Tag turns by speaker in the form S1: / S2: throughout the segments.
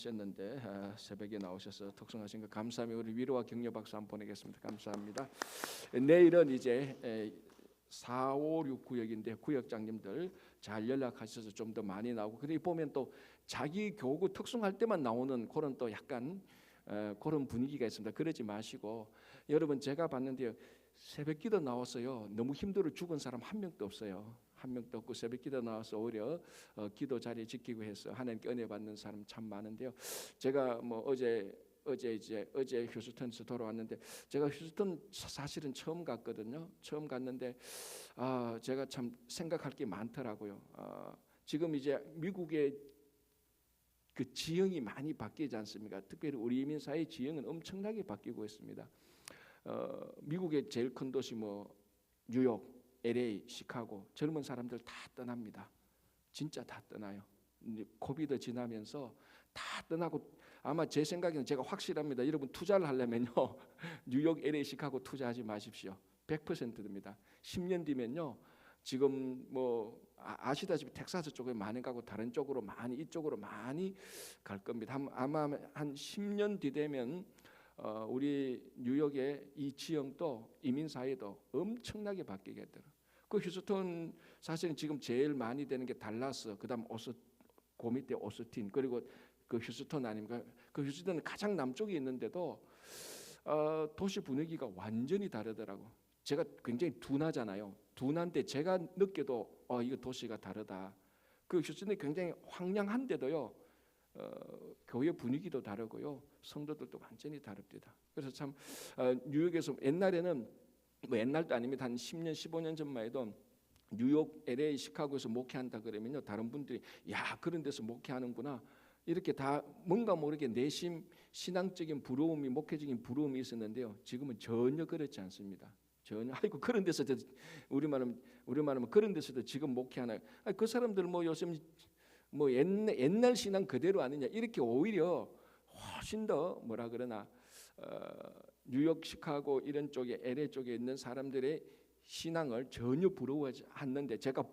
S1: 하셨는데 새벽에 나오셔서 독성하신 거 감사하며 우리 위로와 격려 박수 한번 보내겠습니다. 감사합니다. 내일은 이제 4, 5, 6 구역인데 구역장님들 잘 연락하셔서 좀 더 많이 나오고, 그리고 보면 또 자기 교구 특송할 때만 나오는 그런 또 약간 그런 분위기가 있습니다. 그러지 마시고, 여러분 제가 봤는데요, 새벽기도 나왔어요. 너무 힘들어 죽은 사람 한 명도 없어요. 한 명도 없고 새벽기도 나와서 오히려 기도 자리 지키고 해서 하나님께 은혜 받는 사람 참 많은데요. 제가 뭐 어제 휴스턴에서 돌아왔는데, 제가 휴스턴 사실은 처음 갔거든요. 처음 갔는데 제가 참 생각할 게 많더라고요. 지금 이제 미국의 그 지형이 많이 바뀌지 않습니까? 특별히 우리 이민 사회 지형은 엄청나게 바뀌고 있습니다. 미국의 제일 큰 도시 뭐 뉴욕, LA, 시카고, 젊은 사람들 다 떠납니다. 진짜 다 떠나요. 코비드 지나면서 다 떠나고, 아마 제 생각에는 제가 확실합니다. 여러분 투자를 하려면요 뉴욕, LA, 시카고 투자하지 마십시오. 100%입니다. 10년 뒤면요, 지금 뭐 아시다시피 텍사스 쪽에 많이 가고 다른 쪽으로 많이, 이쪽으로 많이 갈 겁니다. 아마 한 10년 뒤 되면 우리 뉴욕의 이 지형도 이민 사회도 엄청나게 바뀌겠더라고요. 그 휴스턴 사실은 지금 제일 많이 되는 게 달라스, 그다음 그 밑에 오스틴, 그리고 그 휴스턴 아닙니까? 그 휴스턴은 가장 남쪽에 있는데도 도시 분위기가 완전히 다르더라고. 제가 굉장히 둔하잖아요. 둔한데 제가 느껴도 이거 도시가 다르다. 그 휴스턴이 굉장히 황량한데도요, 교회 분위기도 다르고요, 성도들도 완전히 다릅니다. 그래서 참 뉴욕에서 옛날에는, 뭐 옛날도 아닙니다, 한 10년 15년 전만 해도 뉴욕, LA, 시카고에서 목회한다 그러면요, 다른 분들이 야, 그런 데서 목회하는구나, 이렇게 다 뭔가 모르게 내심 신앙적인 부러움이, 목회적인 부러움이 있었는데요, 지금은 전혀 그렇지 않습니다. 전혀. 아이고, 그런 데서도 우리말하면 그런 데서도 지금 목회하나, 그 사람들 뭐 요즘 뭐 옛날 신앙 그대로 아니냐, 이렇게 오히려 훨씬 더 뭐라 그러나 뉴욕, 시카고 이런 쪽에, LA 쪽에 있는 사람들의 신앙을 전혀 부러워하지 않는데, 제가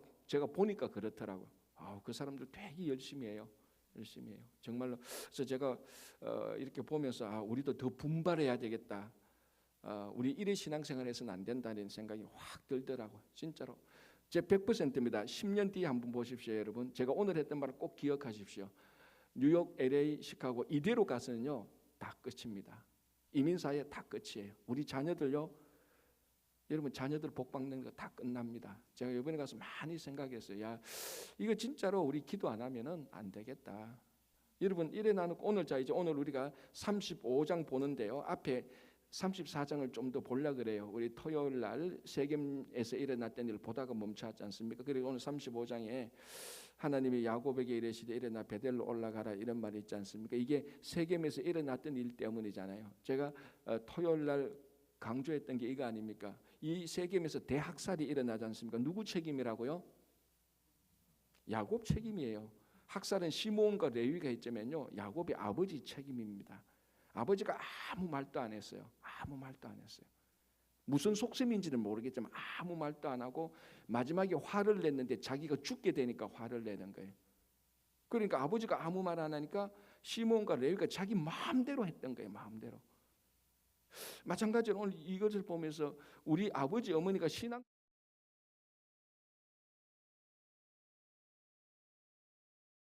S1: 보니까 그렇더라고요. 그 사람들 되게 열심히 해요. 정말로. 그래서 제가 이렇게 보면서 우리도 더 분발해야 되겠다. 우리 이래 신앙생활에서는 안 된다는 생각이 확 들더라고요. 진짜로. 제 100%입니다. 10년 뒤에 한번 보십시오, 여러분. 제가 오늘 했던 말을 꼭 기억하십시오. 뉴욕, LA, 시카고 이대로 가서는요, 다 끝입니다. 이민사회 다 끝이에요. 우리 자녀들요, 여러분 자녀들 복받는 거 다 끝납니다. 제가 이번에 가서 많이 생각했어요. 야, 이거 진짜로 우리 기도 안 하면은 안 되겠다. 여러분 이래 나누고, 오늘 우리가 35장 보는데요, 앞에 34장을 좀 더 보려 그래요. 우리 토요일 날 세겜에서 일어났던 일 보다가 멈춰왔지 않습니까? 그리고 오늘 35장에 하나님이 야곱에게 이르시되 일어나 베델로 올라가라, 이런 말이 있지 않습니까? 이게 세겜에서 일어났던 일 때문이잖아요. 제가 토요일 날 강조했던 게 이거 아닙니까? 이 세겜에서 대학살이 일어나지 않습니까? 누구 책임이라고요? 야곱 책임이에요. 학살은 시몬과 레위가 했자면요, 야곱의 아버지 책임입니다. 아버지가 아무 말도 안 했어요. 무슨 속셈인지는 모르겠지만 아무 말도 안 하고 마지막에 화를 냈는데, 자기가 죽게 되니까 화를 내는 거예요. 그러니까 아버지가 아무 말 안 하니까 시몬과 레위가 자기 마음대로 했던 거예요. 마음대로. 마찬가지로 오늘 이것을 보면서 우리 아버지 어머니가 신앙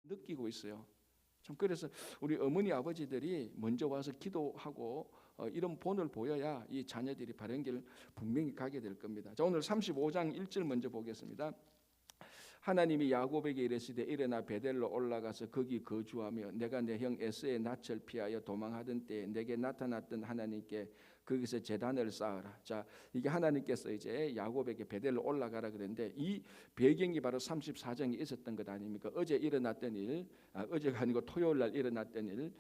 S1: 느끼고 있어요. 참, 그래서 우리 어머니 아버지들이 먼저 와서 기도하고 이런 본을 보여야 이 자녀들이 바른 길 분명히 가게 될 겁니다. 자, 오늘 35장 1절 먼저 보겠습니다. 하나님이 야곱에게 이르시되 일어나 베델로 올라가서 거기 거주하며 내가 내 형 에서의 낯을 피하여 도망하던 때에 내게 나타났던 하나님께 거기서 제단을 쌓으라. 자, 이게 하나님께서 이제 야곱에게 베델로 올라가라 그랬는데, 이 배경이 바로 34장에 있었던 것 아닙니까? 어제 일어났던 일, 어제가 아니고 토요일 날 일어났던 일,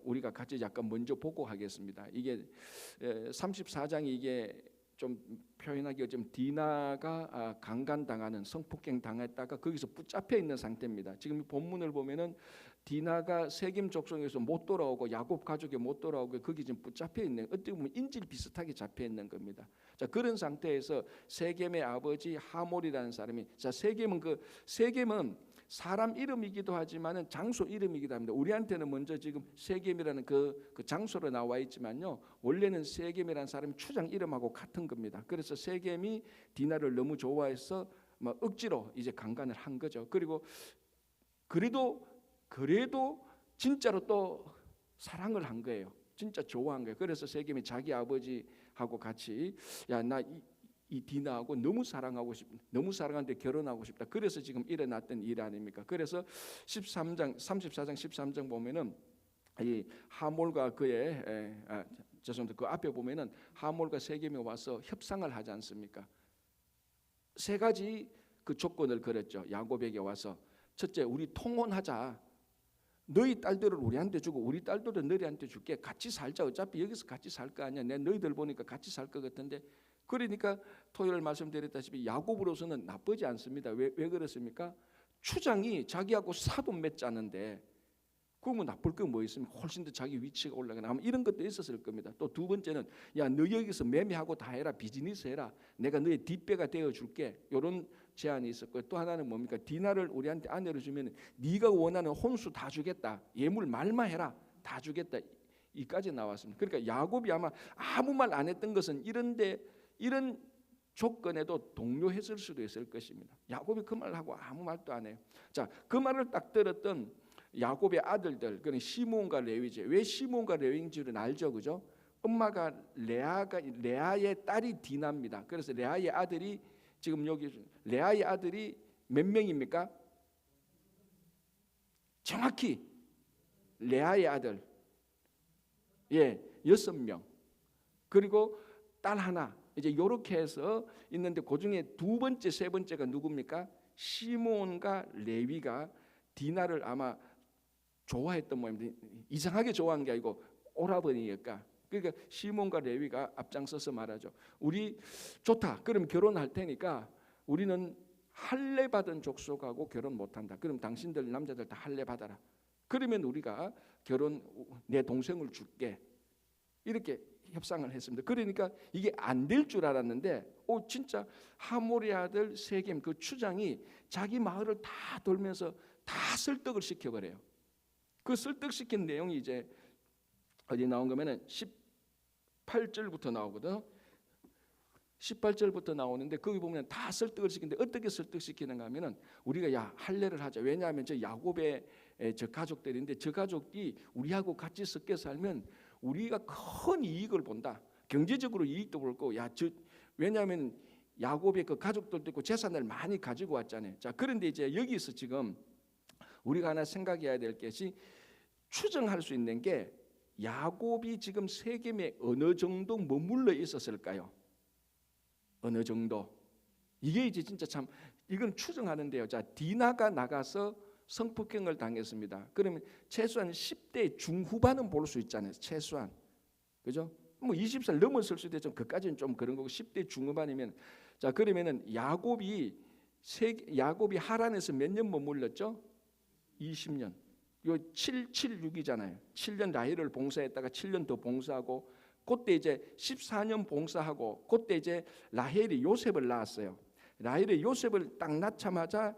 S1: 우리가 같이 약간 먼저 보고 하겠습니다. 이게 34장이 이게 좀 표현하기가 좀, 디나가 강간당하는, 성폭행 당했다가 거기서 붙잡혀 있는 상태입니다. 지금 본문을 보면은 디나가 세겜 족속에서 못 돌아오고 야곱 가족이 못 돌아오고 거기 지금 붙잡혀 있는, 어떻게 보면 인질 비슷하게 잡혀 있는 겁니다. 자, 그런 상태에서 세겜의 아버지 하몰이라는 사람이, 자, 세겜은 사람 이름이기도 하지만은 장소 이름이기도 합니다. 우리한테는 먼저 지금 세겜이라는 그 장소로 나와 있지만요, 원래는 세겜이라는 사람이 추장 이름하고 같은 겁니다. 그래서 세겜이 디나를 너무 좋아해서 막 억지로 이제 강간을 한 거죠. 그리고 그래도 진짜로 또 사랑을 한 거예요. 진짜 좋아한 거예요. 그래서 세겜이 자기 아버지하고 같이 야, 나 이 디나하고 너무 사랑하고 싶다. 너무 사랑하는데 결혼하고 싶다. 그래서 지금 일어났던 일 아닙니까? 그래서 34장 13장 보면은 이 하몰과 그의 죄송합니다. 그 앞에 보면은 하몰과 세겜이 와서 협상을 하지 않습니까? 세 가지 그 조건을 걸었죠. 야곱에게 와서 첫째, 우리 통혼하자. 너희 딸들을 우리한테 주고 우리 딸들은 너희한테 줄게. 같이 살자. 어차피 여기서 같이 살 거 아니야. 내 너희들 보니까 같이 살 것 같은데. 그러니까 토요일 말씀드렸다시피 야곱으로서는 나쁘지 않습니다. 왜 그렇습니까? 추장이 자기하고 사돈 맺자는데 그러면 나쁠 거 뭐 있습니까? 훨씬 더 자기 위치가 올라가나 아마 이런 것도 있었을 겁니다. 또 두 번째는 야, 너 여기서 매매하고 다 해라. 비즈니스 해라. 내가 너의 뒷배가 되어줄게. 이런 제안이 있었고요. 또 하나는 뭡니까? 디나를 우리한테 아내로 주면 네가 원하는 혼수 다 주겠다. 예물 말만 해라. 다 주겠다. 이까지 나왔습니다. 그러니까 야곱이 아마 아무 말 안 했던 것은 이런 조건에도 동료했을 수도 있을 것입니다. 야곱이 그 말을 하고 아무 말도 안 해요. 자, 그 말을 딱 들었던 야곱의 아들들, 그는 시므온과 레위죠. 왜 시므온과 레위인지는 알죠, 그죠? 엄마가 레아의 딸이 디나입니다. 그래서 레아의 아들이 지금 여기 레아의 아들이 몇 명입니까? 정확히 레아의 아들 6명. 그리고 딸 하나. 이제 이렇게 해서 있는데 그 중에 두 번째, 세 번째가 누굽니까? 시므온과 레위가 디나를 아마 좋아했던 모양입니다. 이상하게 좋아한 게 아니고 오라버니니까. 그러니까 시몬과 레위가 앞장서서 말하죠. 우리 좋다. 그럼 결혼할 테니까 우리는 할례 받은 족속하고 결혼 못한다. 그럼 당신들 남자들 다 할례 받아라. 그러면 우리가 내 동생을 줄게. 이렇게 협상을 했습니다. 그러니까 이게 안 될 줄 알았는데 진짜 하몰의 아들 세겜 그 추장이 자기 마을을 다 돌면서 다 설득을 시켜버려요. 그 설득시킨 내용이 이제 어디 나온 거면은 18절부터 나오거든. 18절부터 나오는데 거기 보면 다 설득을 시키는데 어떻게 설득시키는가 하면은 우리가 야 할례를 하자. 왜냐하면 저 야곱의 저 가족들인데 저 가족이 우리하고 같이 섞여 살면 우리가 큰 이익을 본다. 경제적으로 이익도 볼 거고 왜냐하면 야곱의 그 가족들도 있고 재산을 많이 가지고 왔잖아요. 자, 그런데 이제 여기서 지금 우리가 하나 생각해야 될 것이 추정할 수 있는 게 야곱이 지금 세겜에 어느 정도 머물러 있었을까요? 어느 정도? 이게 이제 진짜 참 이건 추정하는데요. 자, 디나가 나가서 성폭행을 당했습니다. 그러면 최소한 10대 중후반은 볼 수 있잖아요. 최소한. 그죠? 뭐 20살 넘었을 수도 있죠. 그까지는 좀 그런 거고 10대 중후반이면 자, 그러면은 야곱이 하란에서 몇 년 머물렀죠? 20년. 요 776이잖아요. 7년 라헬을 봉사했다가 7년 더 봉사하고 그때 이제 14년 봉사하고 그때 이제 라헬이 요셉을 낳았어요. 라헬이 요셉을 딱 낳자마자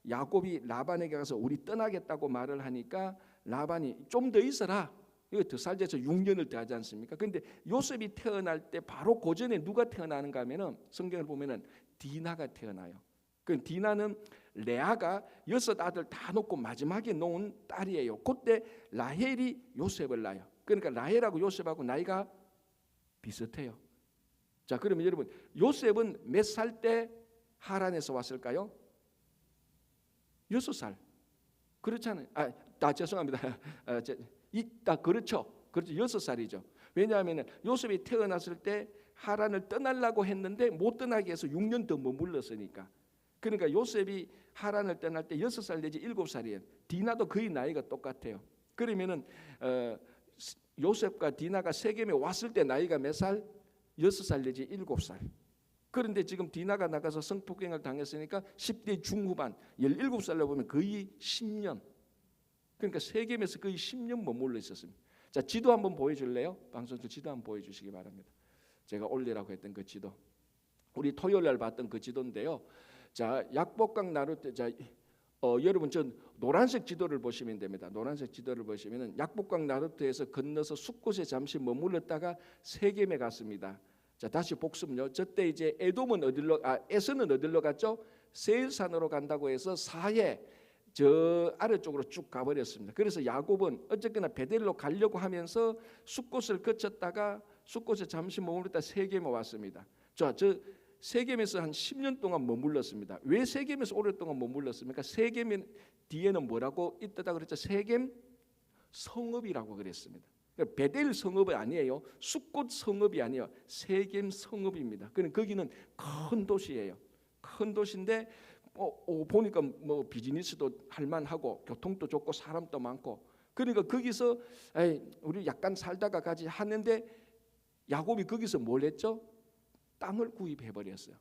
S1: 야곱이 라반에게 가서 우리 떠나겠다고 말을 하니까 라반이 좀 더 있어라. 이거 더 살자서 6년을 더 하지 않습니까? 그런데 요셉이 태어날 때 바로 그 전에 누가 태어나는가 하면은 성경을 보면은 디나가 태어나요. 그 디나는 레아가 6 아들 다 놓고 마지막에 놓은 딸이에요. 그때 라헬이 요셉을 낳아요. 그러니까 라헬하고 요셉하고 나이가 비슷해요. 자, 그러면 여러분 요셉은 몇 살 때 하란에서 왔을까요? 6살. 그렇잖아요. 죄송합니다. 그렇죠. 6살이죠. 왜냐하면 요셉이 태어났을 때 하란을 떠나려고 했는데 못 떠나게 해서 6년 더 머물렀으니까. 그러니까 요셉이 하란을 떠날 때 6살 내지 7살이에요. 디나도 거의 나이가 똑같아요. 그러면은 요셉과 디나가 세겜에 왔을 때 나이가 몇 살? 6살 내지 7살. 그런데 지금 디나가 나가서 성폭행을 당했으니까 10대 중후반 17살로 보면 거의 10년. 그러니까 세겜에서 거의 10년 머물러 있었습니다. 자, 지도 한번 보여줄래요? 방송도 지도 한번 보여주시기 바랍니다. 제가 올리라고 했던 그 지도. 우리 토요일 날 봤던 그 지도인데요. 자, 약복강 나룰 때 여러분 저 노란색 지도를 보시면 됩니다. 노란색 지도를 보시면은 약복강 나루트에서 건너서 숫곳에 잠시 머물렀다가 세겜에 갔습니다. 자, 다시 복습요. 저때 이제 에돔은 에서는 어디로 갔죠? 세일산으로 간다고 해서 사해 저 아래쪽으로 쭉 가버렸습니다. 그래서 야곱은 어쨌거나 베델로 가려고 하면서 숫곳을 거쳤다가 숫곳에 잠시 머물렀다 세겜에 왔습니다. 자, 저 세겜에서 한 10년 동안 머물렀습니다. 왜 세겜에서 오랫동안 머물렀습니까? 세겜 뒤에는 뭐라고 있다가 그랬죠? 세겜 성읍이라고 그랬습니다. 베델 성읍이 아니에요. 숫곳 성읍이 아니에요. 세겜 성읍입니다. 거기는 큰 도시예요. 큰 도시인데 보니까 뭐 비즈니스도 할만하고 교통도 좋고 사람도 많고 그러니까 거기서 우리 약간 살다가 가지 하는데 야곱이 거기서 뭘 했죠? 땅을 구입해 버렸어요.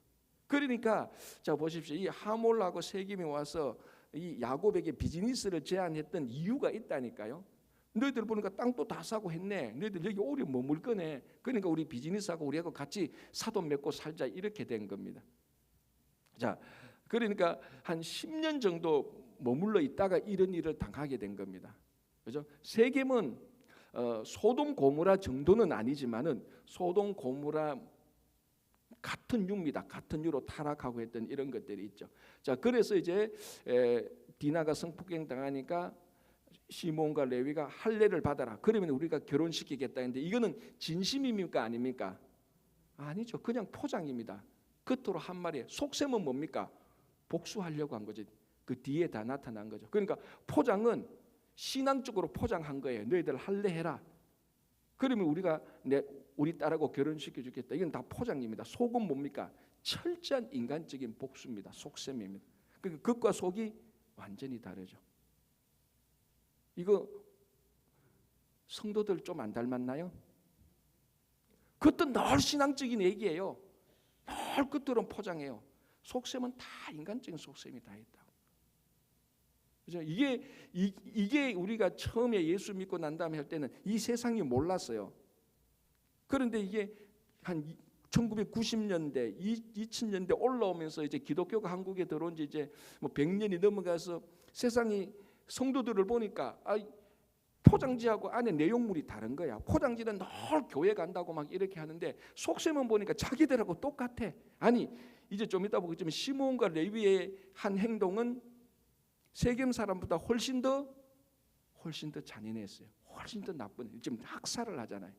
S1: 그러니까 자 보십시오. 이 하몰하고 세겜이 와서 이 야곱에게 비즈니스를 제안했던 이유가 있다니까요. 너희들 보니까 땅도 다 사고 했네. 너희들 여기 오래 머물 거네. 그러니까 우리 비즈니스하고 우리하고 같이 사돈 맺고 살자 이렇게 된 겁니다. 자, 그러니까 한 10년 정도 머물러 있다가 이런 일을 당하게 된 겁니다. 그죠? 세겜은 소돔 고모라 정도는 아니지만은 소돔 고모라 같은 유입니다. 같은 유로 타락하고 했던 이런 것들이 있죠. 자, 그래서 이제 디나가 성폭행 당하니까 시몬과 레위가 할례를 받아라. 그러면 우리가 결혼시키겠다 했는데 이거는 진심입니까 아닙니까? 아니죠. 그냥 포장입니다. 겉으로 한 말이에요. 속셈은 뭡니까? 복수하려고 한 거지. 그 뒤에 다 나타난 거죠. 그러니까 포장은 신앙적으로 포장한 거예요. 너희들 할례해라. 그러면 우리가 우리 딸하고 결혼시켜 주겠다. 이건 다 포장입니다. 속은 뭡니까? 철저한 인간적인 복수입니다. 속셈입니다. 그러니까 겉과 속이 완전히 다르죠. 이거 성도들 좀 안 닮았나요? 그것도 늘 신앙적인 얘기예요. 늘 겉으로는 포장해요. 속셈은 다 인간적인 속셈이 다 있다. 그죠? 이게 우리가 처음에 예수 믿고 난 다음에 할 때는 이 세상이 몰랐어요. 그런데 이게 한 1990년대, 2000년대 올라오면서 이제 기독교가 한국에 들어온 지 이제 뭐 100년이 넘어가서 세상이 성도들을 보니까 포장지하고 안에 내용물이 다른 거야. 포장지는 늘 교회 간다고 막 이렇게 하는데 속셈은 보니까 자기들하고 똑같아. 아니 이제 좀 이따 보겠지만 시몬과 레위의 한 행동은 세겜 사람보다 훨씬 더 잔인했어요. 훨씬 더 나쁜. 지금 학살을 하잖아요.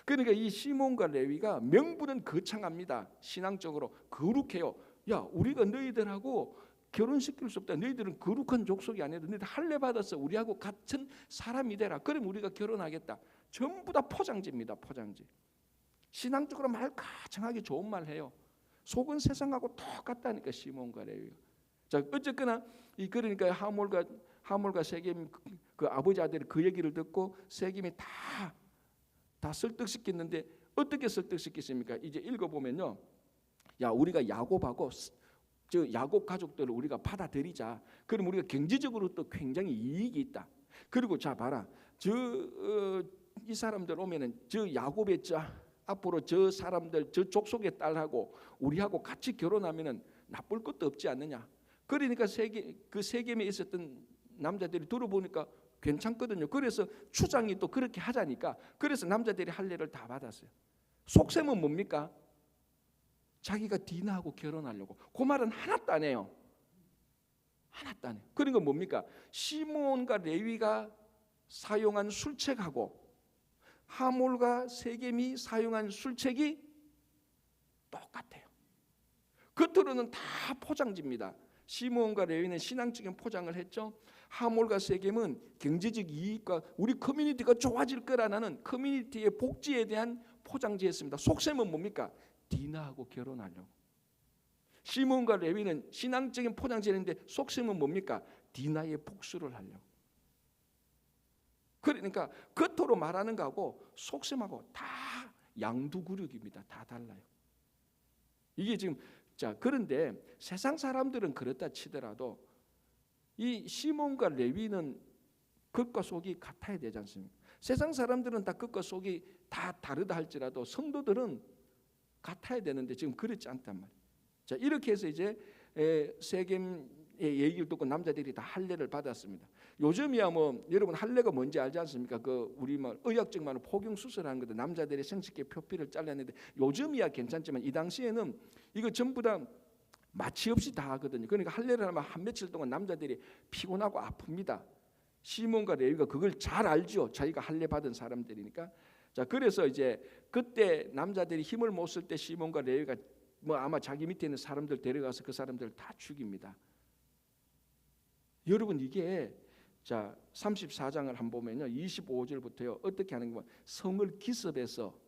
S1: 그러니까 이 시몬과 레위가 명분은 거창합니다. 신앙적으로 거룩해요. 야, 우리가 너희들하고 결혼시킬 수 없다. 너희들은 거룩한 족속이 아니다. 너희들 할례 받았어. 우리하고 같은 사람이 되라. 그럼 우리가 결혼하겠다. 전부 다 포장지입니다. 포장지. 신앙적으로 말 가창하게 좋은 말 해요. 속은 세상하고 똑같다니까 시몬과 레위가. 자, 어쨌거나 그러니까 하몰과 세겜 그 아버지 아들이 그 얘기를 듣고 세겜이 다 설득시켰는데 어떻게 설득시켰습니까? 이제 읽어보면요. 야, 우리가 야곱하고 야곱 가족들을 우리가 받아들이자. 그럼 우리가 경제적으로 또 굉장히 이익이 있다. 그리고 자 봐라. 이 사람들 오면은 저 야곱의 앞으로 저 사람들 저 족속의 딸하고 우리하고 같이 결혼하면은 나쁠 것도 없지 않느냐. 그러니까 세겜에 있었던 남자들이 들어보니까 괜찮거든요. 그래서 추장이 또 그렇게 하자니까 그래서 남자들이 할례를 다 받았어요. 속셈은 뭡니까? 자기가 디나하고 결혼하려고. 그 말은 하나도 안 해요. 하나도 안 해요. 그러니까 뭡니까? 시몬과 레위가 사용한 술책하고 하몰과 세겜이 사용한 술책이 똑같아요. 겉으로는 다 포장지입니다. 시몬과 레위는 신앙적인 포장을 했죠. 하몰과 세겜은 경제적 이익과 우리 커뮤니티가 좋아질 거라는 커뮤니티의 복지에 대한 포장지였습니다. 속셈은 뭡니까? 디나하고 결혼하려고. 시몬과 레위는 신앙적인 포장지였는데 속셈은 뭡니까? 디나의 복수를 하려고. 그러니까 겉으로 말하는 거하고 속셈하고 다 양두구력입니다. 다 달라요. 이게 지금 자 그런데 세상 사람들은 그렇다 치더라도 이 시몬과 레위는 겉과 속이 같아야 되지 않습니까? 세상 사람들은 다 겉과 속이 다 다르다 할지라도 성도들은 같아야 되는데 지금 그렇지 않단 말이에요. 자 이렇게 해서 이제 세겜 얘기를 듣고 남자들이 다 할례를 받았습니다. 요즘이야 뭐 여러분 할례가 뭔지 알지 않습니까? 그 우리 뭐 의학적 말로 포경 수술하는 것도 남자들이 생식기 표피를 잘라내는데 요즘이야 괜찮지만 이 당시에는 이거 전부 다 마취 없이 다 하거든요. 그러니까 할례를 하면 한 며칠 동안 남자들이 피곤하고 아픕니다. 시몬과 레위가 그걸 잘 알죠. 자기가 할례 받은 사람들이니까. 자, 그래서 이제 그때 남자들이 힘을 못 쓸 때 시몬과 레위가 뭐 아마 자기 밑에 있는 사람들 데려가서 그 사람들을 다 죽입니다. 여러분 이게 자 34장을 한번 보면요 25절부터요 어떻게 하는 거 성을 기습해서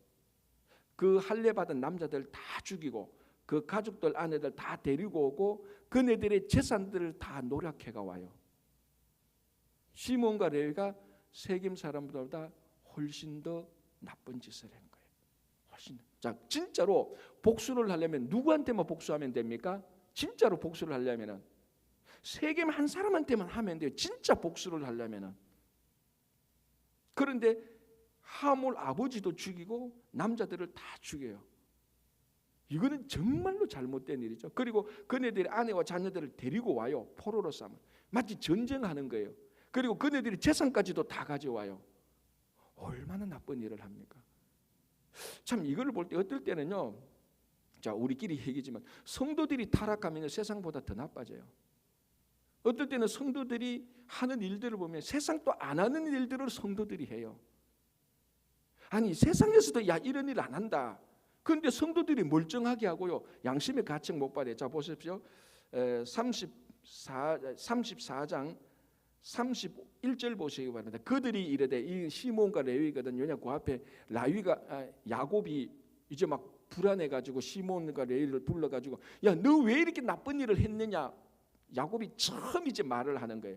S1: 그 할례 받은 남자들 다 죽이고 그 가족들 아내들 다 데리고 오고 그네들의 재산들을 다 노력해가 와요. 시몬과 레위가 세겜 사람들보다 훨씬 더 나쁜 짓을 한 거예요. 훨씬 더. 자 진짜로 복수를 하려면 누구한테만 복수하면 됩니까? 진짜로 복수를 하려면은 세겜 한 사람한테만 하면 돼요. 진짜 복수를 하려면은. 그런데 하몰 아버지도 죽이고 남자들을 다 죽여요. 이거는 정말로 잘못된 일이죠. 그리고 그네들이 아내와 자녀들을 데리고 와요. 포로로 삼아. 마치 전쟁하는 거예요. 그리고 그네들이 재산까지도 다 가져와요. 얼마나 나쁜 일을 합니까? 참 이걸 볼 때 어떨 때는요. 자 우리끼리 얘기지만 성도들이 타락하면 세상보다 더 나빠져요. 어떨 때는 성도들이 하는 일들을 보면 세상 또 안 하는 일들을 성도들이 해요. 아니 세상에서도 야 이런 일 안 한다. 그런데 성도들이 멀쩡하게 하고요. 양심의 가책 못 받아요. 자 보십시오. 34장 31절 보시기 바랍니다. 그들이 이르되 이 시몬과 레위거든요. 왜냐 그 앞에 야곱이 이제 막 불안해가지고 시몬과 레위를 불러가지고 야 너 왜 이렇게 나쁜 일을 했느냐. 야곱이 처음 이제 말을 하는 거예요.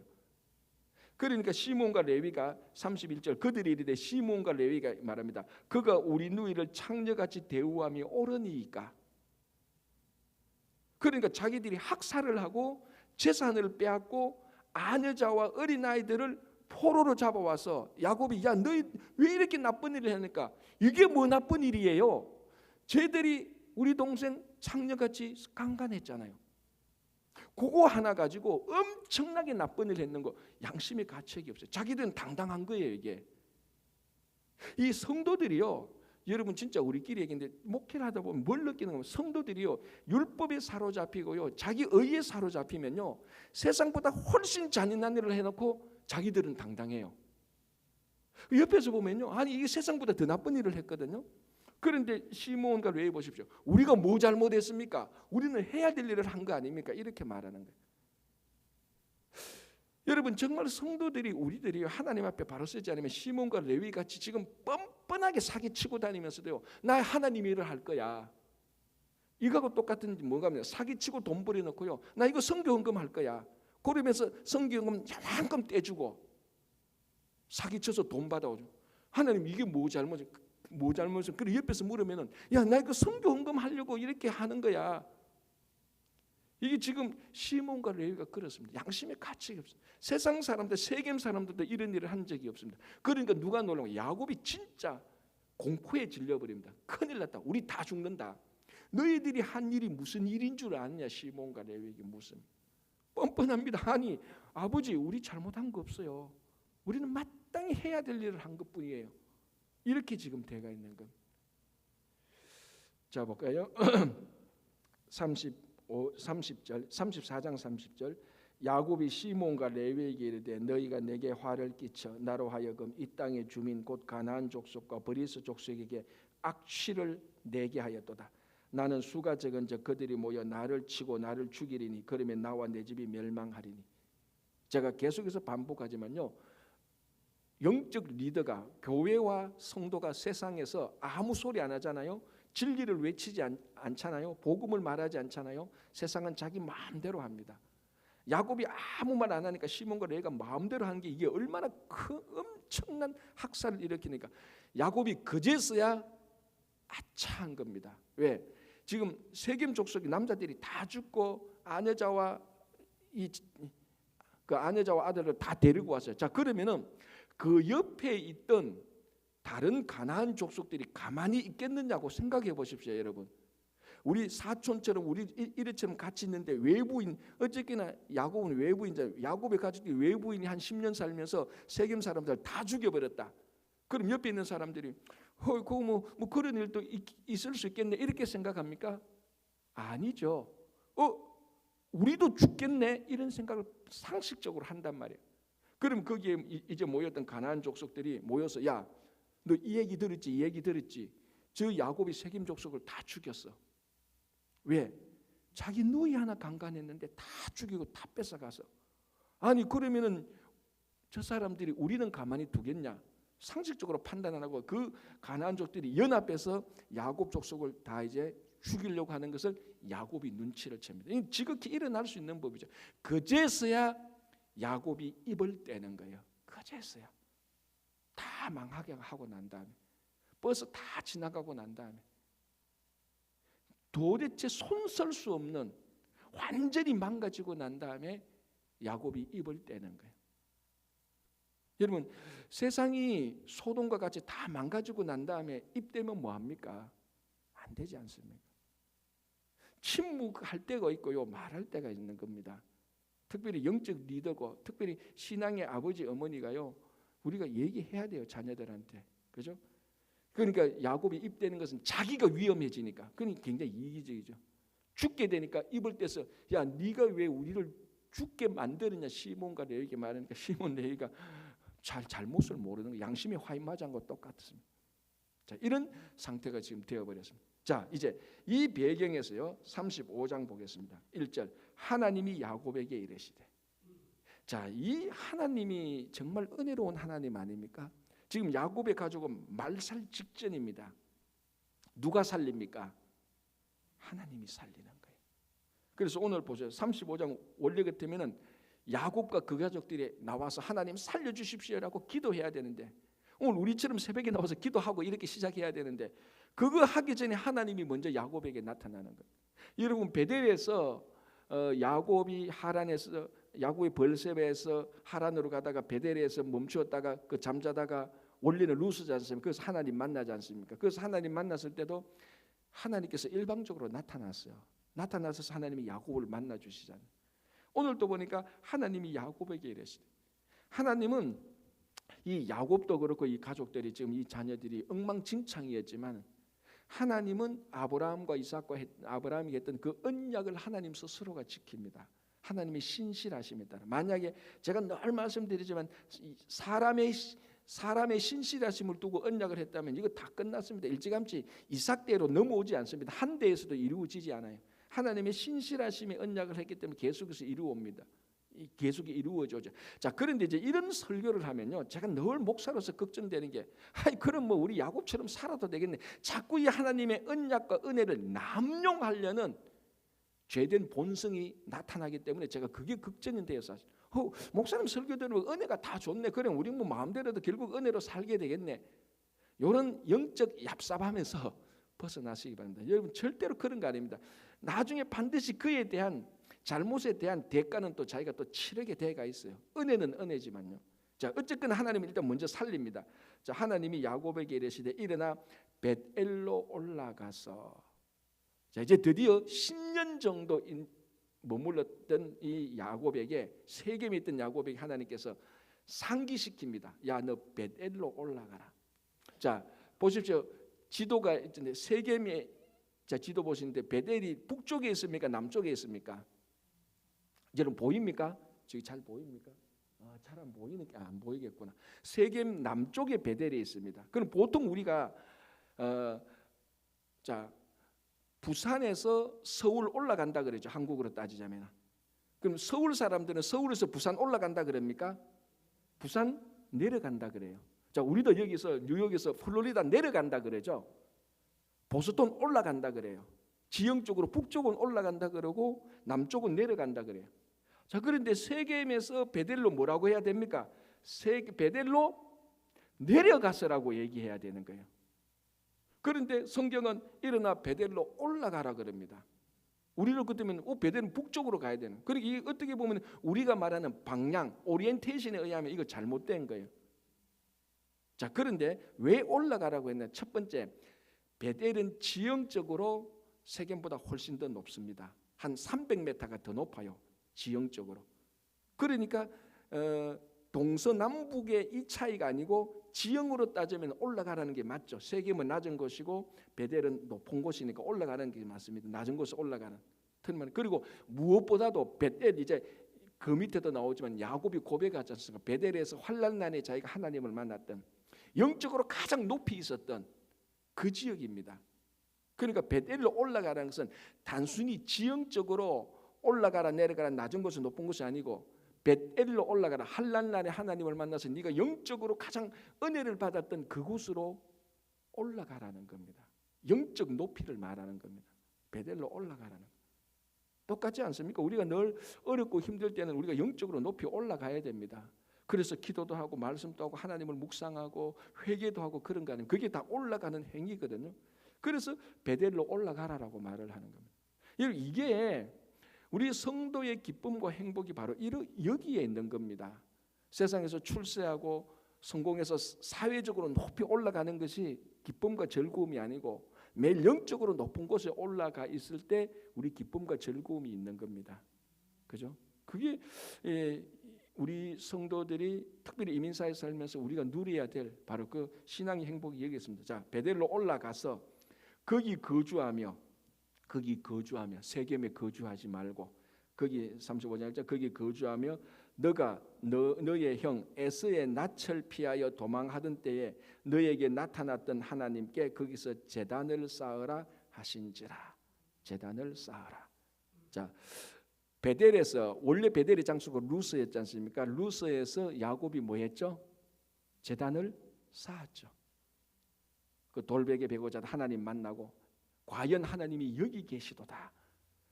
S1: 그러니까 시몬과 레위가 31절 그들이 이르되 시몬과 레위가 말합니다. 그가 우리 누이를 창녀같이 대우함이 옳으니까. 그러니까 자기들이 학살을 하고 재산을 빼앗고 아내자와 어린아이들을 포로로 잡아와서 야곱이 야 너희 왜 이렇게 나쁜 일을 하니까 이게 뭐 나쁜 일이에요. 쟤들이 우리 동생 창녀같이 강간했잖아요. 그거 하나 가지고 엄청나게 나쁜 일을 했는 거 양심의 가책이 없어요. 자기들은 당당한 거예요. 이게 이 성도들이요 여러분 진짜 우리끼리 얘기인데 목회를 하다 보면 뭘 느끼는 거면 성도들이요 율법에 사로잡히고요 자기 의에 사로잡히면요 세상보다 훨씬 잔인한 일을 해놓고 자기들은 당당해요. 옆에서 보면요 아니 이게 세상보다 더 나쁜 일을 했거든요. 그런데 시몬과 레위 보십시오. 우리가 뭐 잘못했습니까? 우리는 해야 될 일을 한 거 아닙니까? 이렇게 말하는 거예요. 여러분 정말 성도들이 우리들이 하나님 앞에 바로 서지 않으면 시몬과 레위 같이 지금 뻔뻔하게 사기치고 다니면서도요. 나 하나님 일을 할 거야. 이거하고 똑같은 뭔가 하면 사기치고 돈 버려놓고요. 나 이거 선교헌금 할 거야. 그러면서 선교헌금 요만큼 떼주고 사기쳐서 돈 받아오죠. 하나님 이게 뭐 잘못이야? 그래 옆에서 물으면은 야 나 이거 선교헌금 하려고 이렇게 하는 거야. 이게 지금 시몬과 레위가 그렇습니다. 양심의 가책이 없어요. 세상 사람들 세겜 사람들도 이런 일을 한 적이 없습니다. 그러니까 누가 놀라면 야곱이 진짜 공포에 질려버립니다. 큰일 났다. 우리 다 죽는다. 너희들이 한 일이 무슨 일인 줄 아느냐. 시몬과 레위에게 무슨 뻔뻔합니다. 아니 아버지 우리 잘못한 거 없어요. 우리는 마땅히 해야 될 일을 한 것뿐이에요. 이렇게 지금 돼가 있는 것. 자 볼까요? 30절 34장 30절 야곱이 시몬과 레위에게 이르되 너희가 내게 화를 끼쳐 나로 하여금 이 땅의 주민 곧 가나안 족속과 브리스 족속에게 악취를 내게 하였도다. 나는 수가 적은즉 그들이 모여 나를 치고 나를 죽이리니 그러면 나와 내 집이 멸망하리니. 제가 계속해서 반복하지만요. 영적 리더가 교회와 성도가 세상에서 아무 소리 안 하잖아요. 진리를 외치지 않잖아요. 복음을 말하지 않잖아요. 세상은 자기 마음대로 합니다. 야곱이 아무 말 안 하니까 시몬과 레위가 마음대로 하는 게 이게 얼마나 큰 엄청난 학살을 일으키니까 야곱이 그제서야 아차한 겁니다. 왜? 지금 세겜 족속의 남자들이 다 죽고 아내자와 아들을 다 데리고 왔어요. 자 그러면은 그 옆에 있던 다른 가나안 족속들이 가만히 있겠느냐고 생각해 보십시오, 여러분. 우리 사촌처럼 우리 이래처럼 같이 있는데 외부인, 어쨌거나 야곱은 외부인자, 야곱의 가족이 외부인이 한 10년 살면서 세겜 사람들 다 죽여버렸다. 그럼 옆에 있는 사람들이 그거 뭐 그런 일도 있을 수 있겠네 이렇게 생각합니까? 아니죠. 우리도 죽겠네 이런 생각을 상식적으로 한단 말이에요. 그럼 거기에 이제 모였던 가나안 족속들이 모여서 야, 너 이 얘기 들었지? 이 얘기 들었지? 저 야곱이 세겜 족속을 다 죽였어. 왜? 자기 누이 하나 강간했는데 다 죽이고 다 뺏어가서. 아니 그러면은 저 사람들이 우리는 가만히 두겠냐? 상식적으로 판단 안 하고 그 가나안족들이 연합해서 야곱 족속을 다 이제 죽이려고 하는 것을 야곱이 눈치를 챕니다. 지극히 일어날 수 있는 법이죠. 그제서야 야곱이 입을 떼는 거예요. 그제서야 다 망하게 하고 난 다음에 버스 다 지나가고 난 다음에 도대체 손쓸 수 없는 완전히 망가지고 난 다음에 야곱이 입을 떼는 거예요. 여러분 세상이 소돔과 같이 다 망가지고 난 다음에 입 떼면 뭐합니까? 안 되지 않습니까? 침묵할 때가 있고요 말할 때가 있는 겁니다. 특별히 영적 리더고 특별히 신앙의 아버지 어머니가요 우리가 얘기해야 돼요 자녀들한테. 그죠? 그러니까 야곱이 입 떼는 것은 자기가 위험해지니까. 그러니까 굉장히 이기적이죠. 죽게 되니까 입을 떼서 야 네가 왜 우리를 죽게 만드느냐 시몬과 레위에게 말하니까 시몬 레위가 잘못을 모르는 거 양심이 화인 맞은 것 똑같습니다. 자, 이런 상태가 지금 되어버렸습니다. 자 이제 이 배경에서요 35장 보겠습니다. 1절 하나님이 야곱에게 이르시되. 자, 이 하나님이 정말 은혜로운 하나님 아닙니까? 지금 야곱의 가족은 말살 직전입니다. 누가 살립니까? 하나님이 살리는 거예요. 그래서 오늘 보세요. 35장 원래 같으면은 야곱과 그 가족들이 나와서 하나님 살려주십시오라고 기도해야 되는데 오늘 우리처럼 새벽에 나와서 기도하고 이렇게 시작해야 되는데 그거 하기 전에 하나님이 먼저 야곱에게 나타나는 거예요. 여러분 베델에서 야곱이 하란에서 야곱이 벌세바에서 하란으로 가다가 베델에서 멈추었다가 그 잠자다가 원래는 루스지 않습니까? 그래서 하나님 만나지 않습니까? 그래서 하나님 만났을 때도 하나님께서 일방적으로 나타났어요. 나타나서 하나님이 야곱을 만나 주시잖아요. 오늘도 보니까 하나님이 야곱에게 이르시되. 하나님은 이 야곱도 그렇고 이 가족들이 지금 이 자녀들이 엉망진창이었지만 하나님은 아브라함과 이삭과 아브라함이 했던 그 언약을 하나님 스스로가 지킵니다. 하나님이 신실하심에 따라. 만약에 제가 늘 말씀드리지만 사람의 신실하심을 두고 언약을 했다면 이거 다 끝났습니다. 일찌감치 이삭대로 넘어오지 않습니다. 한 대에서도 이루어지지 않아요. 하나님의 신실하심의 언약을 했기 때문에 계속해서 이루어옵니다. 계속 이루어져죠. 자, 그런데 이제 이런 설교를 하면요, 제가 늘 목사로서 걱정되는 게, 그럼 뭐 우리 야곱처럼 살아도 되겠네. 자꾸 이 하나님의 언약과 은혜를 남용하려는 죄된 본성이 나타나기 때문에 제가 그게 걱정이 돼요, 사실. 목사님 설교대로 은혜가 다 좋네. 그래, 우리 뭐 마음대로도 결국 은혜로 살게 되겠네. 이런 영적 얍삽하면서 벗어나시기 바랍니다. 여러분 절대로 그런 거 아닙니다. 나중에 반드시 그에 대한 잘못에 대한 대가는 또 자기가 또 치르게 돼가 있어요. 은혜는 은혜지만요. 자, 어쨌거나 하나님이 일단 먼저 살립니다. 자, 하나님이 야곱에게 이르시되 일어나 벳엘로 올라가서. 자, 이제 드디어 10년 정도 머물렀던 이 야곱에게 세겜에 있던 야곱에게 하나님께서 상기시킵니다. 야, 너 벳엘로 올라가라. 자, 보십시오. 지도가 있는데 세겜에 자 지도 보시는데 벳엘이 북쪽에 있습니까? 남쪽에 있습니까? 여러분 보입니까? 저기 잘 보입니까? 잘 안 보이는 게 안 보이겠구나. 세겜 남쪽에 벳엘이 있습니다. 그럼 보통 우리가 자 부산에서 서울 올라간다 그러죠. 한국으로 따지자면. 그럼 서울 사람들은 서울에서 부산 올라간다 그럽니까? 부산 내려간다 그래요. 자, 우리도 여기서 뉴욕에서 플로리다 내려간다 그러죠. 보스턴 올라간다 그래요. 지형 쪽으로 북쪽은 올라간다 그러고 남쪽은 내려간다 그래요. 자, 그런데 세겜에서 벳엘로 뭐라고 해야 됩니까? 벳엘로 내려가서라고 얘기해야 되는 거예요. 그런데 성경은 일어나 벳엘로 올라가라 그럽니다. 우리를 그때면 벳엘은 북쪽으로 가야 되는. 그러니까 이게 어떻게 보면 우리가 말하는 방향, 오리엔테이션에 의하면 이거 잘못된 거예요. 자, 그런데 왜 올라가라고 했냐? 첫 번째, 벳엘은 지형적으로 세겜보다 훨씬 더 높습니다. 한 300m가 더 높아요. 지형적으로. 그러니까 동서남북의 이 차이가 아니고 지형으로 따지면 올라가라는 게 맞죠. 세겜은 낮은 곳이고 베델은 높은 곳이니까 올라가는 게 맞습니다. 낮은 곳에 올라가는. 그리고 무엇보다도 베델 이제 그 밑에도 나오지만 야곱이 고백하지 않습니까? 베델에서 환난난에 자기가 하나님을 만났던 영적으로 가장 높이 있었던 그 지역입니다. 그러니까 베델로 올라가라는 것은 단순히 지형적으로 올라가라 내려가라 낮은 곳은 높은 곳이 아니고 베델로 올라가라 환난날에 하나님을 만나서 네가 영적으로 가장 은혜를 받았던 그곳으로 올라가라는 겁니다. 영적 높이를 말하는 겁니다. 베델로 올라가라는. 똑같지 않습니까? 우리가 늘 어렵고 힘들 때는 우리가 영적으로 높이 올라가야 됩니다. 그래서 기도도 하고 말씀도 하고 하나님을 묵상하고 회개도 하고 그런 거 아니에요. 그게 다 올라가는 행위거든요. 그래서 베델로 올라가라라고 말을 하는 겁니다. 이게 우리 성도의 기쁨과 행복이 바로 여기에 있는 겁니다. 세상에서 출세하고 성공해서 사회적으로 높이 올라가는 것이 기쁨과 즐거움이 아니고 매일 영적으로 높은 곳에 올라가 있을 때 우리 기쁨과 즐거움이 있는 겁니다. 그죠? 그게 우리 성도들이 특별히 이민사에 살면서 우리가 누려야 될 바로 그 신앙의 행복이 여기 있습니다. 자, 베델로 올라가서 거기 거주하며 세겜에 거주하지 말고 거기 35장 1절 거기 거주하며 너가 너의 형 에서의 낯을 피하여 도망하던 때에 너에게 나타났던 하나님께 거기서 제단을 쌓으라 하신지라. 제단을 쌓으라. 자, 베델에서 원래 베델의 장소가 루스였지 않습니까? 루스에서 야곱이 뭐 했죠? 제단을 쌓았죠. 그 돌베개 베고자 하나님 만나고 과연 하나님이 여기 계시도다.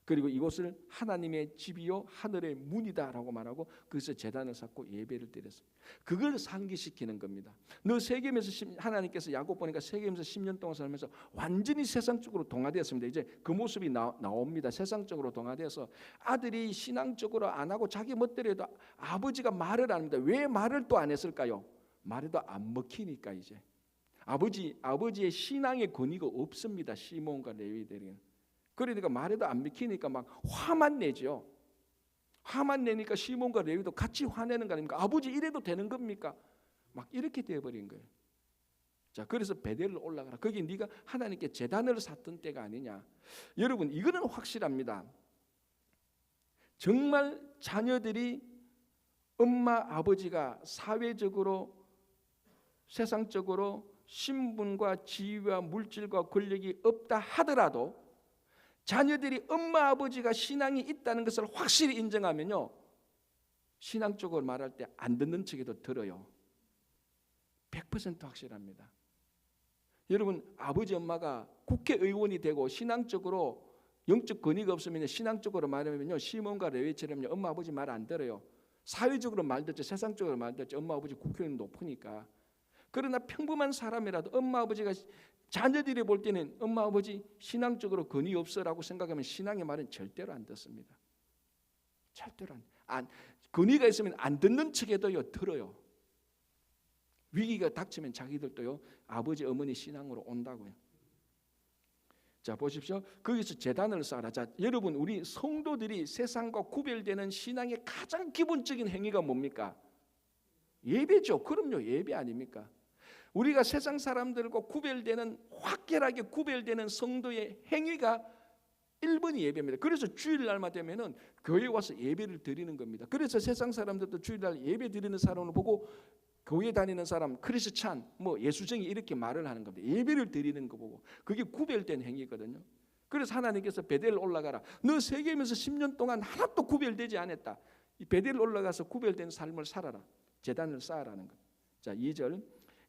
S1: 그리고 이곳을 하나님의 집이요 하늘의 문이다라고 말하고 그래서 제단을 쌓고 예배를 드렸습니다. 그걸 상기시키는 겁니다. 너 세겜에서 하나님께서 야곱 보니까 세겜에서 10년 동안 살면서 완전히 세상적으로 동화되었습니다. 이제 그 모습이 나옵니다. 세상적으로 동화돼서 아들이 신앙적으로 안 하고 자기 멋대로 해도 아버지가 말을 안 합니다. 왜 말을 또 안 했을까요? 말해도 안 먹히니까 이제 아버지의 신앙의 권위가 없습니다. 시몬과 레위들에게는. 그러니까 말해도 안 믿기니까 막 화만 내죠. 화만 내니까 시몬과 레위도 같이 화내는 거 아닙니까? 아버지 이래도 되는 겁니까? 막 이렇게 되어버린 거예요. 자, 그래서 베델로 올라가라. 거기 네가 하나님께 제단을 쌓던 때가 아니냐. 여러분 이거는 확실합니다. 정말 자녀들이 엄마 아버지가 사회적으로 세상적으로 신분과 지위와 물질과 권력이 없다 하더라도 자녀들이 엄마 아버지가 신앙이 있다는 것을 확실히 인정하면요 신앙적으로 말할 때 안 듣는 척에도 들어요. 100% 확실합니다. 여러분 아버지 엄마가 국회의원이 되고 신앙적으로 영적 권위가 없으면 신앙적으로 말하면요 시몬과 레위처럼 엄마 아버지 말 안 들어요. 사회적으로 말 듣죠. 세상적으로 말 듣죠. 엄마 아버지 국회의원 높으니까. 그러나 평범한 사람이라도 엄마 아버지가 자녀들이 볼 때는 엄마 아버지 신앙적으로 권위 없어라고 생각하면 신앙의 말은 절대로 안 듣습니다. 절대로 안 권위가 있으면 안 듣는 척에도요 들어요. 위기가 닥치면 자기들도요 아버지 어머니 신앙으로 온다고요. 자 보십시오. 거기서 제단을 쌓아라. 자 여러분 우리 성도들이 세상과 구별되는 신앙의 가장 기본적인 행위가 뭡니까? 예배죠. 그럼요 예배 아닙니까? 우리가 세상 사람들과 구별되는 확실하게 구별되는 성도의 행위가 1번이 예배입니다. 그래서 주일날만 되면은 교회 와서 예배를 드리는 겁니다. 그래서 세상 사람들도 주일날 예배 드리는 사람을 보고 교회 다니는 사람 크리스찬 뭐 예수쟁이 이렇게 말을 하는 겁니다. 예배를 드리는 거 보고 그게 구별된 행위거든요. 그래서 하나님께서 베델 올라가라. 너 세겜에서 10년 동안 하나도 구별되지 않았다. 이 베델 올라가서 구별된 삶을 살아라. 제단을 쌓아라는 것. 자 2절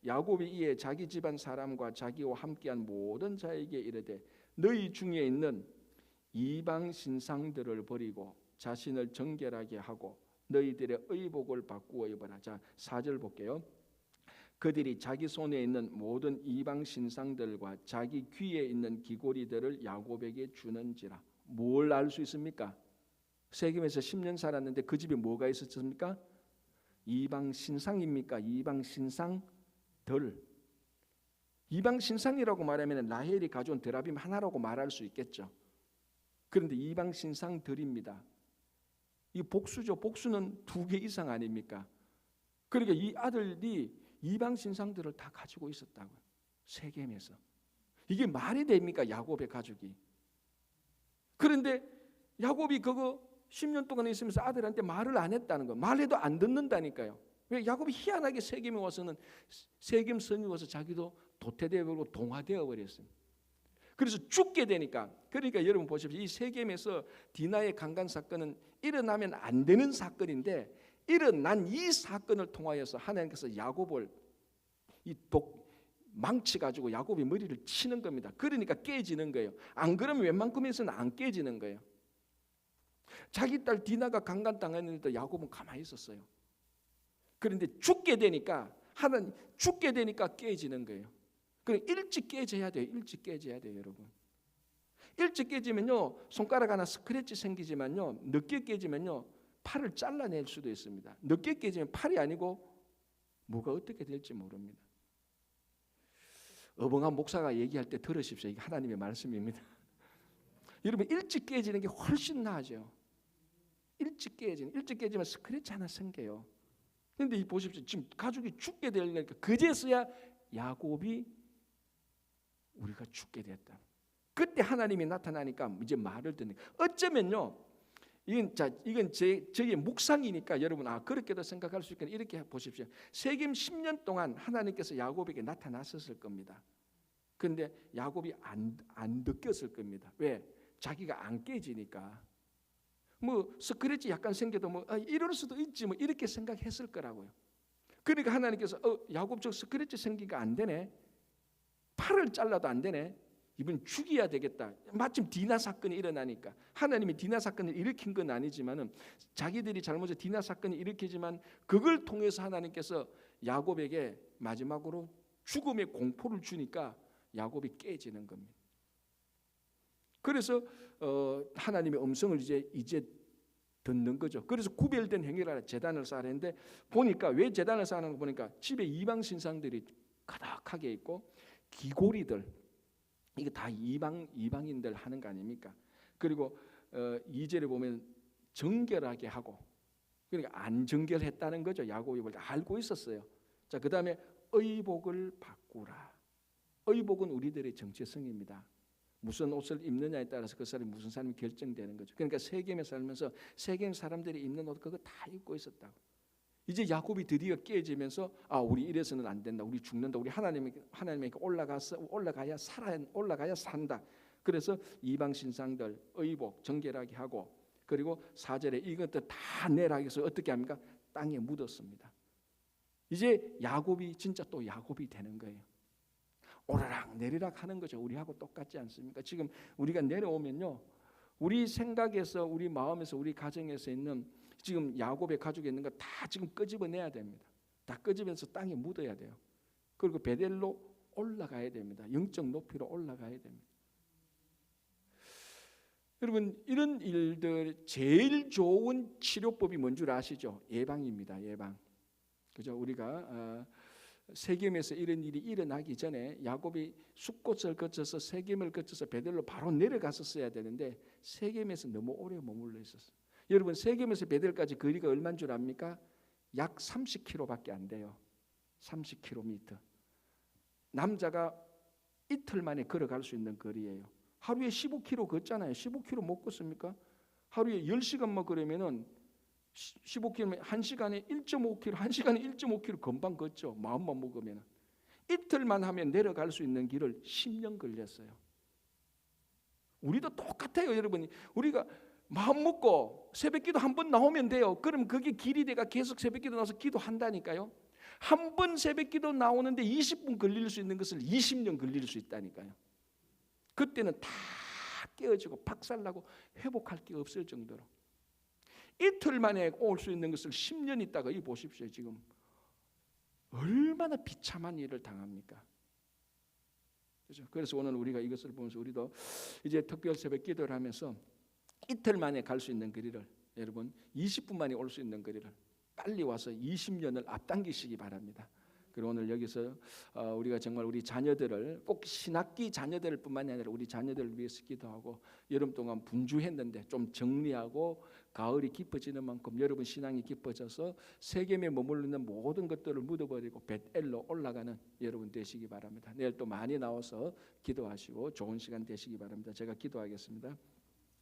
S1: 야곱이 이에 자기 집안 사람과 자기와 함께한 모든 자에게 이르되 너희 중에 있는 이방 신상들을 버리고 자신을 정결하게 하고 너희들의 의복을 바꾸어 입어라. 자 4절 볼게요. 그들이 자기 손에 있는 모든 이방 신상들과 자기 귀에 있는 귀고리들을 야곱에게 주는지라. 뭘 알 수 있습니까? 세겜에서 10년 살았는데 그 집에 뭐가 있었습니까? 이방 신상입니까? 이방 신상들. 이방 신상이라고 말하면 라헬이 가져온 드라빔 하나라고 말할 수 있겠죠. 그런데 이방 신상들입니다. 이 복수죠. 복수는 2개 이상 아닙니까? 그러니까 이 아들이 이방 신상들을 다 가지고 있었다고요. 세겜에서. 이게 말이 됩니까? 야곱의 가족이. 그런데 야곱이 그거 10년 동안 있으면서 아들한테 말을 안 했다는 거. 말해도 안 듣는다니까요. 왜? 야곱이 희한하게 세겜에 와서는 세겜 성이 와서 자기도 도태되어 버리고 동화되어 버렸어요. 그래서 죽게 되니까. 그러니까 여러분 보십시오. 이 세겜에서 디나의 강간 사건은 일어나면 안 되는 사건인데 일어난 이 사건을 통하여서 하나님께서 야곱을 망치 가지고 야곱의 머리를 치는 겁니다. 그러니까 깨지는 거예요. 안 그러면 웬만큼에서는 안 깨지는 거예요. 자기 딸 디나가 강간 당했는데 야곱은 가만히 있었어요. 그런데 죽게 되니까 깨지는 거예요. 그럼 일찍 깨져야 돼요. 일찍 깨져야 돼요, 여러분. 일찍 깨지면요, 손가락 하나 스크래치 생기지만요, 늦게 깨지면요, 팔을 잘라낼 수도 있습니다. 늦게 깨지면 팔이 아니고 뭐가 어떻게 될지 모릅니다. 어벙한 목사가 얘기할 때 들으십시오. 이게 하나님의 말씀입니다. 여러분, 일찍 깨지는 게 훨씬 나아져. 일찍 깨지면 스크래치 하나 생겨요. 그런데 이 보십시오. 지금 가족이 죽게 되려니까 그제서야 야곱이 우리가 죽게 됐다. 그때 하나님이 나타나니까 이제 말을 듣는. 어쩌면요, 이건 저의 묵상이니까 여러분 그렇게도 생각할 수 있겠네. 이렇게 보십시오. 세겜 10년 동안 하나님께서 야곱에게 나타났었을 겁니다. 그런데 야곱이 안 느꼈을 겁니다. 왜? 자기가 안 깨지니까. 뭐 스크래치 약간 생겨도 뭐 이럴 수도 있지 뭐 이렇게 생각했을 거라고요. 그러니까 하나님께서 야곱 저 스크래치 생기가 안 되네. 팔을 잘라도 안 되네. 이분 죽여야 되겠다. 마침 디나 사건이 일어나니까 하나님이 디나 사건을 일으킨 건 아니지만은 자기들이 잘못해서 디나 사건이 일으키지만 그걸 통해서 하나님께서 야곱에게 마지막으로 죽음의 공포를 주니까 야곱이 깨지는 겁니다. 그래서 하나님의 음성을 이제 듣는 거죠. 그래서 구별된 행위라 제단을 쌓으라 했는데 보니까 왜 제단을 쌓는 거 보니까 집에 이방 신상들이 가득하게 있고 기고리들 이게 다 이방인들 하는 거 아닙니까? 그리고 2절에 보면 정결하게 하고 그러니까 안 정결했다는 거죠. 야곱이 볼 때 알고 있었어요. 자, 그다음에 의복을 바꾸라. 의복은 우리들의 정체성입니다. 무슨 옷을 입느냐에 따라서 그 사람이 무슨 사람이 결정되는 거죠. 그러니까 세겜에 살면서 세겜 사람들이 입는 옷 그거 다 입고 있었다고. 이제 야곱이 드디어 깨지면서 우리 이래서는 안 된다. 우리 죽는다. 우리 하나님에게 올라가야 산다. 그래서 이방 신상들 의복 정결하게 하고 그리고 4절에 이것들 다 내라 해서 어떻게 합니까? 땅에 묻었습니다. 이제 야곱이 진짜 또 야곱이 되는 거예요. 오르락 내리락 하는 거죠. 우리하고 똑같지 않습니까? 지금 우리가 내려오면요, 우리 생각에서 우리 마음에서 우리 가정에서 있는 지금 야곱의 가족에 있는 거 다 지금 끄집어내야 됩니다. 다 끄집어내서 땅에 묻어야 돼요. 그리고 베델로 올라가야 됩니다. 영적 높이로 올라가야 됩니다. 여러분, 이런 일들 제일 좋은 치료법이 뭔 줄 아시죠? 예방입니다. 예방. 그죠? 우리가 세겜에서 이런 일이 일어나기 전에 야곱이 숫곳을 거쳐서 세겜을 거쳐서 베델로 바로 내려갔었어야 되는데 세겜에서 너무 오래 머물러 있었어요. 여러분, 세겜에서 베델까지 거리가 얼마인 줄 압니까? 약 30km밖에 안 돼요. 30km. 남자가 이틀 만에 걸어갈 수 있는 거리예요. 하루에 15km 걷잖아요. 15km 못 걷습니까? 하루에 10시간만 걸으면은 15km, 1시간에 1.5km, 1시간에 1.5km 금방 걷죠. 마음만 먹으면. 이틀만 하면 내려갈 수 있는 길을 10년 걸렸어요. 우리도 똑같아요, 여러분. 우리가 마음 먹고 새벽기도 한 번 나오면 돼요. 그럼 그게 길이 돼가 계속 새벽기도 나와서 기도한다니까요. 한 번 새벽기도 나오는데 20분 걸릴 수 있는 것을 20년 걸릴 수 있다니까요. 그때는 다 깨어지고 박살나고 회복할 게 없을 정도로. 이틀 만에 올 수 있는 것을 10년 있다가 이 보십시오. 지금 얼마나 비참한 일을 당합니까? 그렇죠? 그래서 오늘 우리가 이것을 보면서 우리도 이제 특별 새벽 기도를 하면서 이틀 만에 갈 수 있는 거리를 여러분 20분 만에 올 수 있는 거리를 빨리 와서 20년을 앞당기시기 바랍니다. 그리고 오늘 여기서 우리가 정말 우리 자녀들을 꼭 신학기 자녀들 뿐만이 아니라 우리 자녀들을 위해서 기도하고 여름 동안 분주했는데 좀 정리하고 가을이 깊어지는 만큼 여러분 신앙이 깊어져서 세겜에 머물러 있는 모든 것들을 묻어버리고 벳엘로 올라가는 여러분 되시기 바랍니다. 내일 또 많이 나와서 기도하시고 좋은 시간 되시기 바랍니다. 제가 기도하겠습니다.